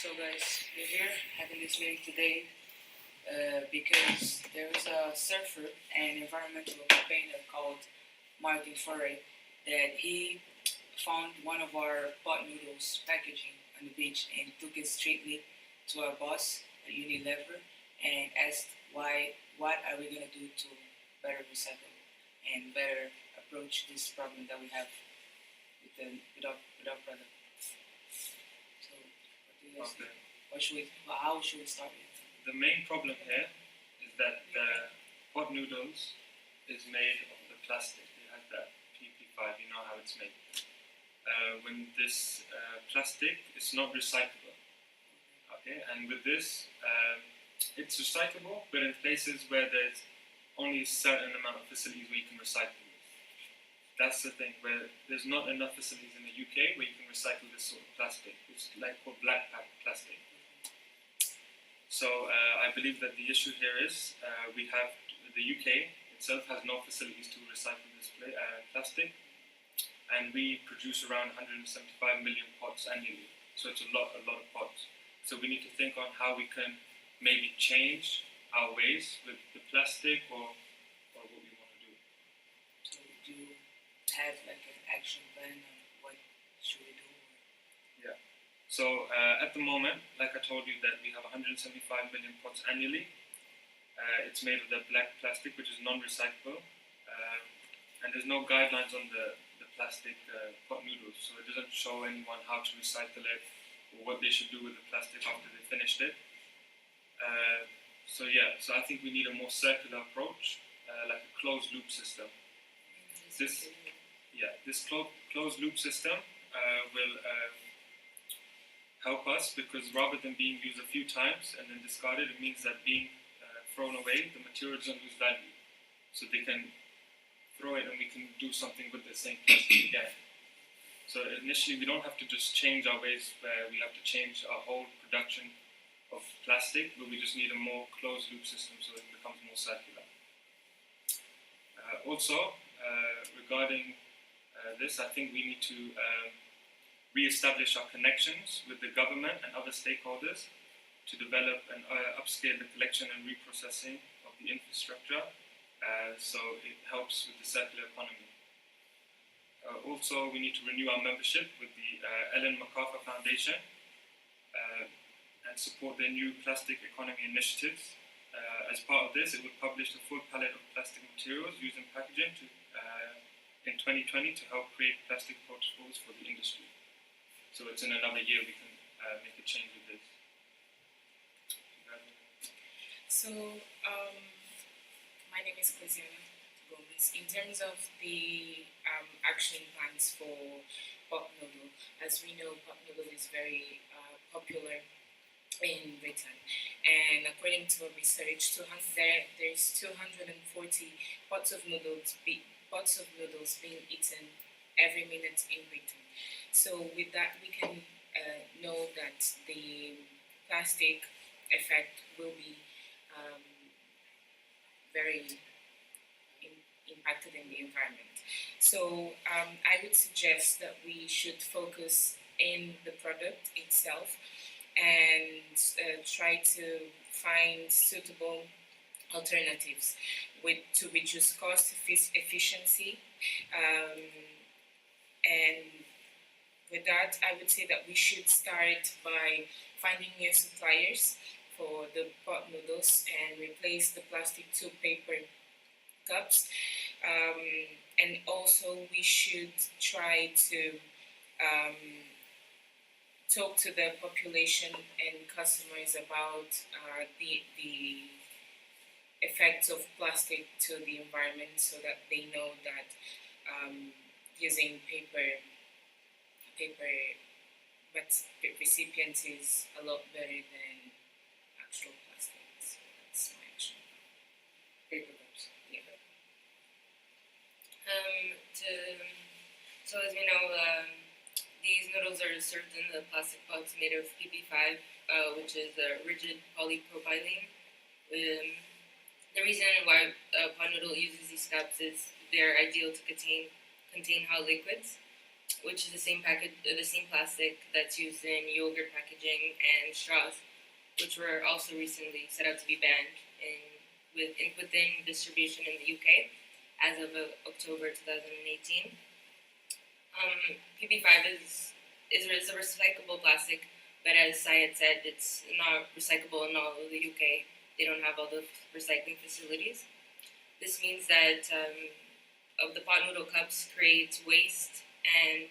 So guys, we're here having this meeting today because there is a surfer and environmental campaigner called Martin Furry that he found one of our pot noodles packaging on the beach and took it straightly to our boss at Unilever and asked what are we gonna do to better recycle and better approach this problem that we have with our product. So what do you guys think? How should we start it? The main problem here is that the pot noodles is made of the plastic. It has that PP5, you know how it's made. When this plastic is not recyclable. Okay, and with this, it's recyclable, but in places where there's only a certain amount of facilities where you can recycle it. That's the thing, where there's not enough facilities in the UK where you can recycle this sort of plastic. It's like called black plastic. So I believe that the issue here is we have the UK itself has no facilities to recycle this plastic, and we produce around 175 million pots annually. So it's a lot of pots. So we need to think on how we can maybe change our ways with the plastic or what we want to do. So do you have like an action plan on what should we do? Yeah. So at the moment, like I told you, that we have 175 million pots annually. It's made of the black plastic, which is non-recyclable, and there's no guidelines on the plastic pot noodles, so it doesn't show anyone how to recycle it or what they should do with the plastic after they finished it. So I think we need a more circular approach, like a closed loop system. This closed loop system will help us, because rather than being used a few times and then discarded, it means that being thrown away, the material doesn't lose value. So they can throw it and we can do something with the same plastic again. So initially we don't have to just change our ways where we have to change our whole production of plastic, but we just need a more closed loop system so it becomes more circular. Regarding this, I think we need to re-establish our connections with the government and other stakeholders to develop and upscale the collection and reprocessing of the infrastructure, so it helps with the circular economy. We need to renew our membership with the Ellen MacArthur Foundation and support their new plastic economy initiatives. As part of this, it will publish the full palette of plastic materials used in packaging in 2020 to help create plastic protocols for the industry. So it's in another year we can make a change with this. So, my name is Coziana Gomez. In terms of the action plans for pot noodle, as we know, pot noodle is very popular in Britain, and according to research, there's 240 pots of noodles being eaten every minute in Britain. So with that, we can know that the plastic effect will be very impacted in the environment. So I would suggest that we should focus in the product itself and try to find suitable alternatives to reduce cost efficiency. And with that, I would say that we should start by finding new suppliers for the pot noodles and replace the plastic to paper cups. And also we should try to talk to the population and customers about the effects of plastic to the environment, so that they know that using paper recipients is a lot better than actual plastic. So that's my action. Paper cups. Yeah. So as we know, these noodles are served in the plastic pots made of PP5, which is rigid polypropylene. The reason why pot noodle uses these cups is they're ideal to contain hot liquids. which is the same plastic that's used in yogurt packaging and straws, which were also recently set out to be banned within distribution in the UK as of October 2018. PP5 is a recyclable plastic, but as Syed said, it's not recyclable in all of the UK. They don't have all the recycling facilities. This means that of the pot noodle cups create waste and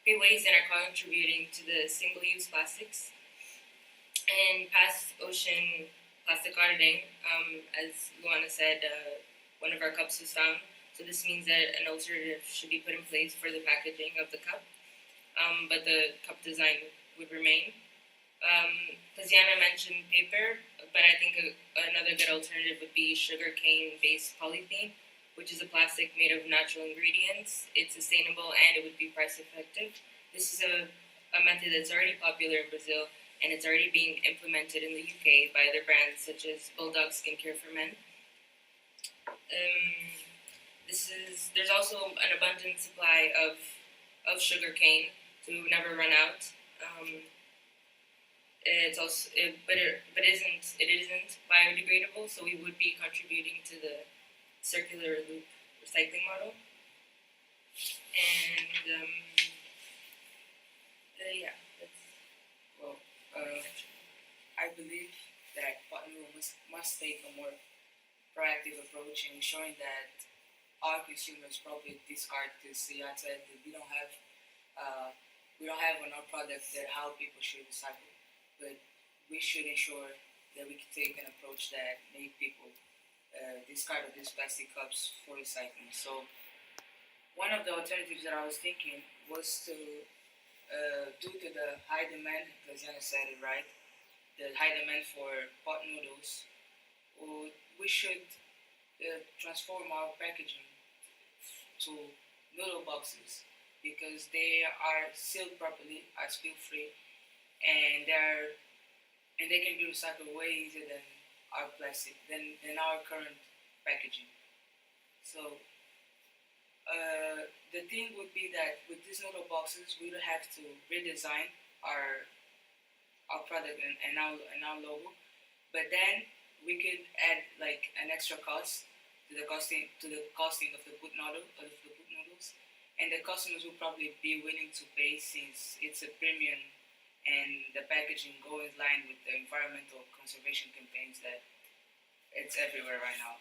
are contributing to the single-use plastics and past ocean plastic auditing. As Luana said, one of our cups was found. So this means that an alternative should be put in place for the packaging of the cup, but the cup design would remain. Tiziana mentioned paper, but I think another good alternative would be sugarcane-based polythene, which is a plastic made of natural ingredients. It's sustainable and it would be price effective. This is a method that's already popular in Brazil, and it's already being implemented in the UK by other brands such as Bulldog Skincare for Men. There's also an abundant supply of sugar cane, so we would never run out. It isn't biodegradable, so we would be contributing to the circular loop recycling model. And yeah, that's I believe that Departmental must take a more proactive approach in ensuring that our consumers probably discard this. Yeah, said that we don't have on our product that how people should recycle, but we should ensure that we can take an approach that make people discard of these plastic cups for recycling. So one of the alternatives that I was thinking was to, due to the high demand, because Yana said it right, the high demand for pot noodles, we should transform our packaging to noodle boxes because they are sealed properly, are spill free, and they can be recycled way easier than our plastic than our current packaging. So the thing would be that with these noodle boxes, we would have to redesign our product and our logo, but then we could add like an extra cost to the costing of the boot noodles, and the customers will probably be willing to pay since it's a premium and the packaging go in line with the environmental conservation campaigns that it's everywhere right now.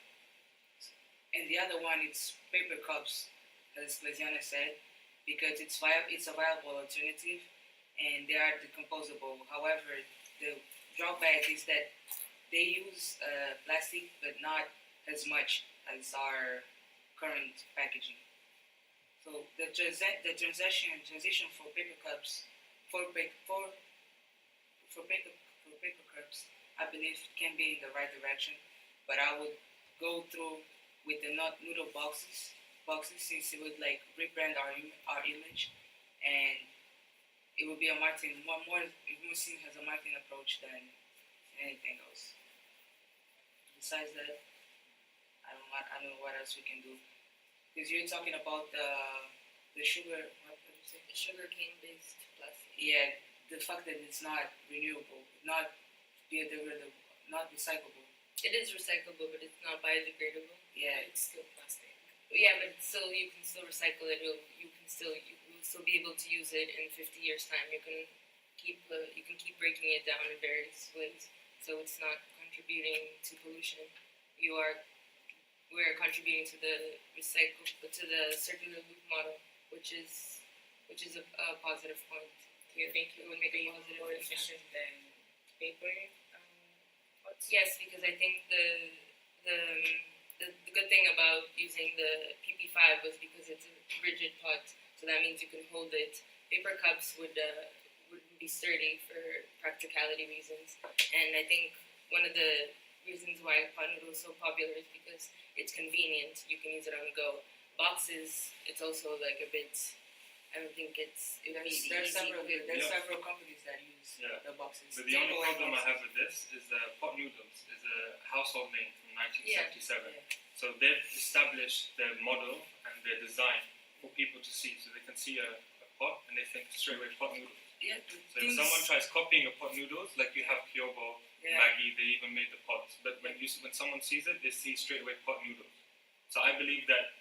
And the other one is paper cups, as Glasiana said, because it's a viable alternative and they are decomposable. However, the drawback is that they use plastic, but not as much as our current packaging. So the transition for paper cups for paper cups, I believe can be in the right direction. But I would go through with the not noodle boxes since it would like rebrand our image, and it would be a marketing more it would seem as a marketing approach than anything else. Besides that, I don't know what else we can do because you're talking about the sugar. What did you say? the sugar cane based plastic. Yeah, the fact that it's not renewable, not biodegradable, not recyclable. It is recyclable, but it's not biodegradable. Yeah, It's still plastic. Yeah, but still, you can still recycle it. You will still be able to use it in 50 years' time. You can keep breaking it down in various ways, so it's not contributing to pollution. We are contributing to the circular loop model, which is a positive point. Do you think it would make a be positive more impact. efficient than paper pots? Yes, because I think the good thing about using the PP5 was because it's a rigid pot, so that means you can hold it. Paper cups would be sturdy for practicality reasons, and I think one of the reasons why pot noodle is so popular is because it's convenient. You can use it on the go. Boxes, it's also like a bit. I don't think it would be easy. there's several companies that use Yeah. the boxes. But the only Takeaway problem I boxes. have with this is pot noodles is a household name from 1977. Yeah. So they've established their model and their design for people to see, so they can see a pot and they think straight away pot noodles. Yeah, So if someone tries copying a pot noodles, like you have Kyobo, Maggi, they even made the pots. But when someone sees it, they see straight away pot noodles. So I believe that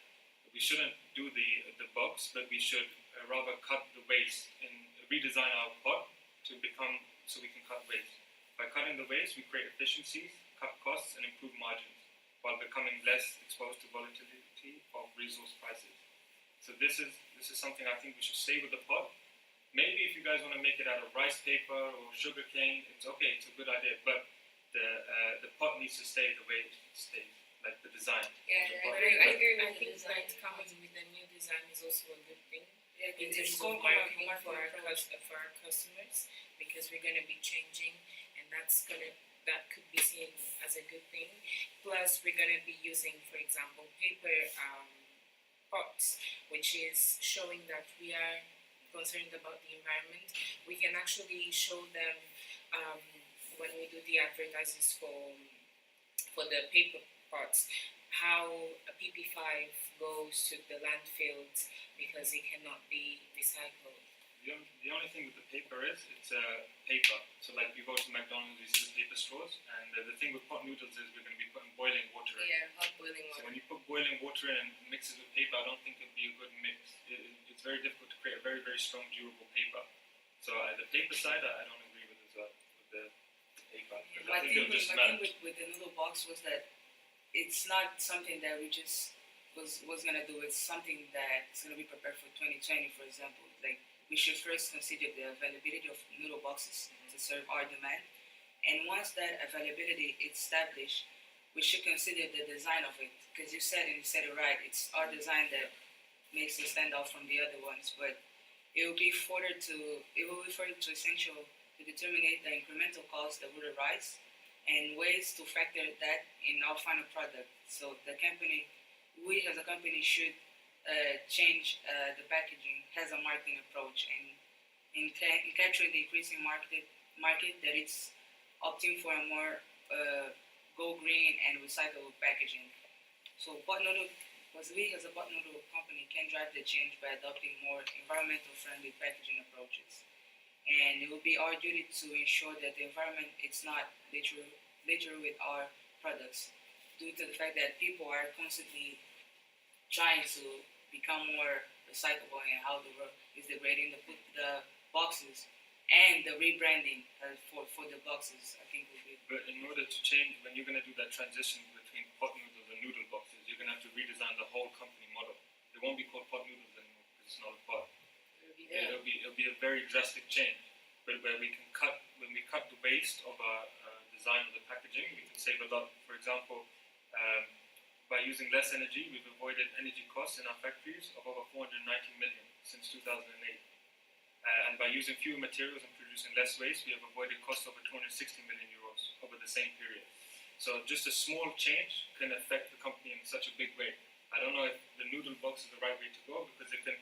we shouldn't do the box, but we should rather cut the waste and redesign our pot to become so we can cut waste. By cutting the waste, we create efficiencies, cut costs, and improve margins, while becoming less exposed to volatility of resource prices. So this is something I think we should stay with the pot. Maybe if you guys want to make it out of rice paper or sugar cane, it's okay, it's a good idea. But the pot needs to stay the way it stays, like the design. Yeah, The pot. I agree with the think design. that coming with a new design is also a good thing Yeah, in it's terms going of marketing for our customers, because we're going to be changing, and that could be seen as a good thing. Plus, we're going to be using, for example, paper pots, which is showing that we are concerned about the environment. We can actually show them when we do the advertisements for the paper pots how a PP5 goes to the landfills because it cannot be recycled. The only thing with the paper is it's paper. So like you go to McDonald's, you see the paper straws, and the thing with pot noodles is we're going to be putting boiling water in. Yeah, hot boiling So water. when you put boiling water in and mix it with paper, I don't think it'd be a good mix. It's very difficult to create a very, very strong, durable paper. So the paper side, I don't agree with as well, with the paper. Because I think it'll just melt. with the noodle box was that it's not something that we just was gonna do. It's something that's gonna be prepared for 2020, for example. Like we should first consider the availability of noodle boxes to serve our demand, and once that availability is established, we should consider the design of it. Because you said it right. It's our design that makes it stand out from the other ones, but it will be further essential to determine the incremental costs that would arise and ways to factor that in our final product. So we as a company should change the packaging, has a marketing approach, and in capturing the increasing market that it's opting for a more go green and recyclable packaging. So we as a pot noodle company can drive the change by adopting more environmental friendly packaging approaches. And it will be our duty to ensure that the environment is not literal with our products, due to the fact that people are constantly trying to become more recyclable and how the world is degrading the boxes and the rebranding for the boxes. I think will be. But in order to change, when you're going to do that transition between pot noodles and noodle boxes, you're going to have to redesign the whole company model. It won't be called pot noodles anymore because it's not a pot. It'll be a very drastic change. But when we cut the waste of our design of the packaging, we can save a lot. For example, by using less energy, we've avoided energy costs in our factories of over 490 million since 2008. And by using fewer materials and producing less waste, we have avoided costs over 260 million euros over the same period. So just a small change can affect the company in such a big way. I don't know if the noodle box is the right way to go because it can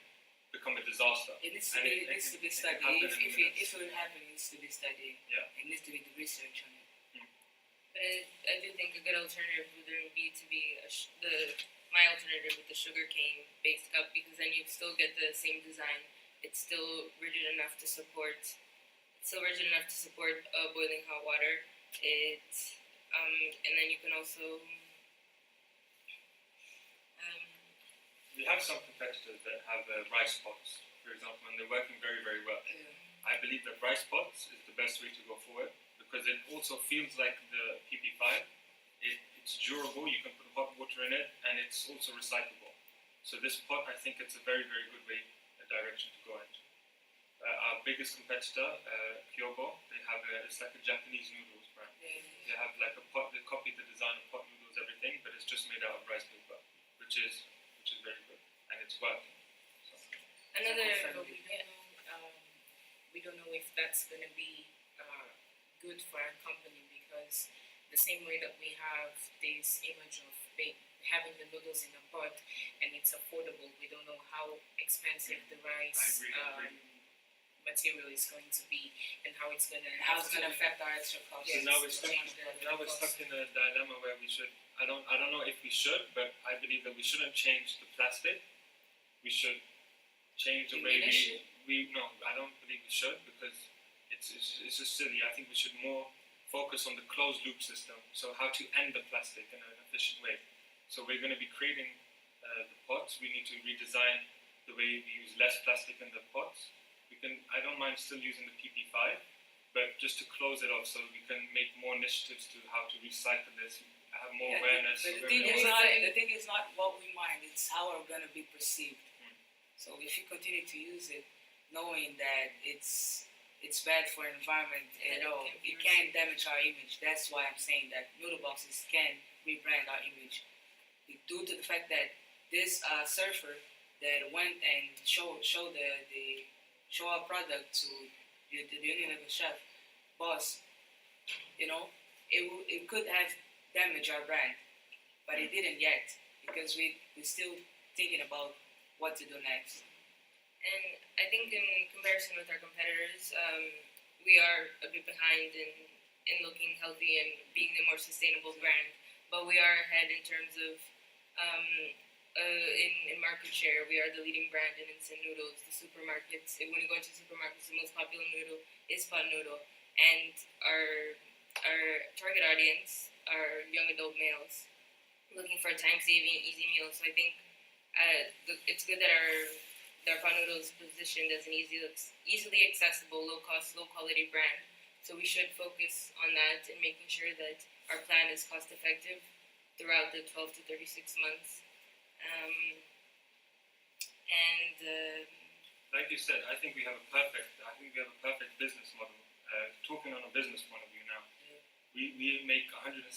become a disaster. It needs to be studied. If it will happen, it needs to be studied. Yeah. It needs to be research on it. But I do think a good alternative would be to be my alternative with the sugar cane based cup, because then you still get the same design. It's still rigid enough to support. Boiling hot water. And then you can also. We have some competitors that have rice pots, for example, and they're working very, very well. Yeah. I believe that rice pots is the best way to go forward because it also feels like the PP5. It's durable, you can put hot water in it, and it's also recyclable. So this pot, I think it's a very, very good direction to go into. Our biggest competitor, Kyobo, it's like a Japanese noodles brand. They have like a pot, they copied the design of pot noodles, everything, but it's just made out of rice paper, which is very good, and it's working. So. We don't know if that's going to be good for our company, because the same way that we have this image of having the noodles in a pot and it's affordable, we don't know how expensive the rice material is going to be and how it's going to affect our extra costs. So now we're stuck in a dilemma where we should. I don't know if we should, but I believe that we shouldn't change the plastic. We should change the way we. I don't believe we should, because it's just silly. I think we should more focus on the closed loop system. So how to end the plastic in an efficient way. So we're going to be creating the pots. We need to redesign the way we use less plastic in the pots. I don't mind still using the PP5, but just to close it off, so we can make more initiatives to how to recycle this, have more awareness. But the thing is not what we mind; it's how we're gonna be perceived. So if you continue to use it, knowing that it's bad for environment, it can damage our image. That's why I'm saying that noodle boxes can rebrand our image, due to the fact that this surfer that went and show our product to the Union chef boss, it could have damaged our brand, but it didn't yet, because we're still thinking about what to do next. And I think in comparison with our competitors, we are a bit behind in looking healthy and being the more sustainable brand, but we are ahead in terms of in market share. We are the leading brand in instant noodles. The supermarkets, when you go into supermarkets, the most popular noodle is pot noodle, and our target audience are young adult males looking for a time-saving, easy meal. So I think it's good that our pot noodle is positioned as an easily accessible, low-cost, low-quality brand. So we should focus on that and making sure that our plan is cost-effective throughout the 12 to 36 months. Like you said, I think we have a perfect business model. Talking on a business point of view now, we make 175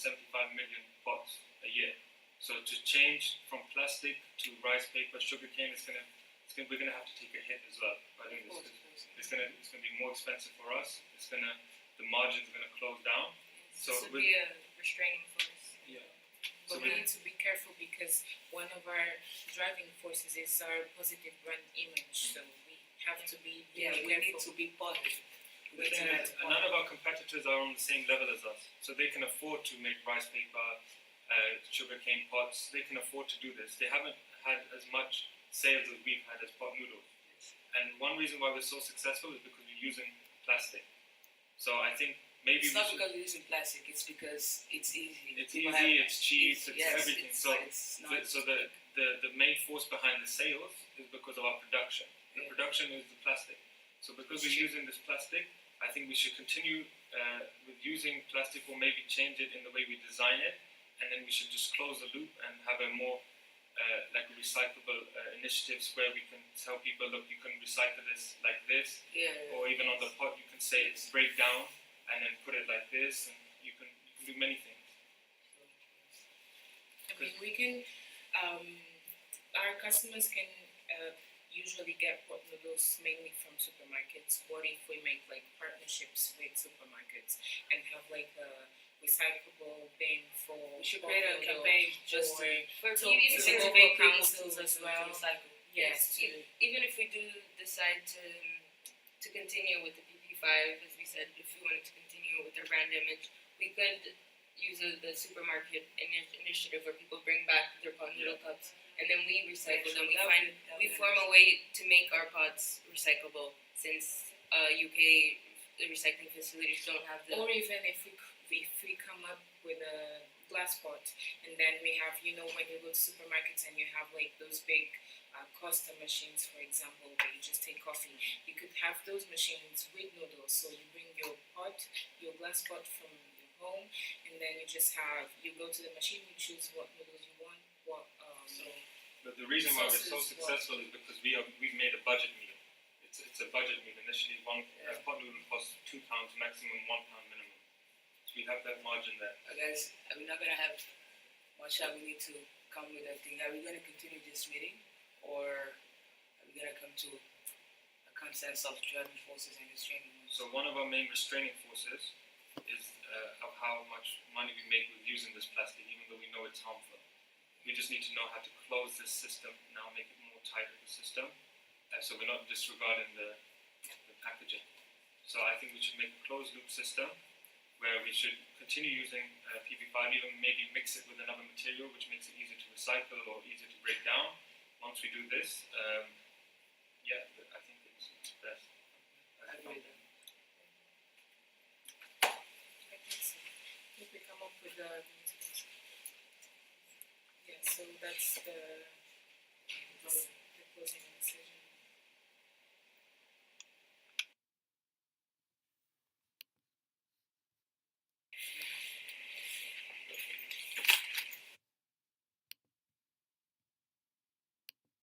million pots a year. So to change from plastic to rice paper, sugarcane, we're gonna have to take a hit as well. I think it's gonna be more expensive for us. The margins are gonna close down. So this would be a restraining force. Yeah. But we need to be careful, because one of our driving forces is our positive brand image. So we have to be we careful. need to be positive. None of our competitors are on the same level as us, so they can afford to make rice paper, sugarcane pots. They can afford to do this. They haven't had as much sales as we've had as pot noodles. And one reason why we're so successful is because we're using plastic. So I think maybe it's not because we're using plastic. It's because it's easy. It's easy. It's cheap. It's everything. So the main force behind the sales is because of our production. The production is the plastic. So because we're using this plastic, I think we should continue with using plastic, or maybe change it in the way we design it, and then we should just close the loop and have a more like recyclable initiatives where we can tell people, look, you can recycle this like this, or even on the pot you can say it's break down and then put it like this, and you can do many things. I mean, we can. Our customers can usually get pot noodles mainly from supermarkets. What if we make like partnerships with supermarkets and have like a recyclable bin for? We should create a campaign just for to even local councils as well. Yes, even if we do decide to continue with the PP5, as we said, if we wanted to continue with our brand image, we could use the supermarket initiative where people bring back their pot noodle cups, and then we recycle them. We form a way to make our pots recyclable, since UK recycling facilities don't have the. Or even if we come up with a glass pot, and then we have, when you go to supermarkets and you have like those big Costa machines, for example, where you just take coffee, you could have those machines with noodles. So you bring your glass pot from your home, and then you go to the machine, you choose what noodles you want, But the reason why we're so successful is because we've made a budget meal. It's a budget meal. Initially, one pot noodle costs £2, maximum £1 minimum. So we have that margin there. Guys, we're not gonna have much time. We need to come with a thing. Are we gonna continue this meeting, or are we gonna come to a consensus of driving forces and restraining forces? So one of our main restraining forces is of how much money we make with using this plastic, even though we know it's harmful. We just need to know how to close this system now, make it more tight of the system, so we're not disregarding the packaging. So I think we should make a closed loop system where we should continue using PP5, even maybe mix it with another material which makes it easier to recycle or easier to break down. Once we do this, I think it's better. Yeah, so that's the closing decision.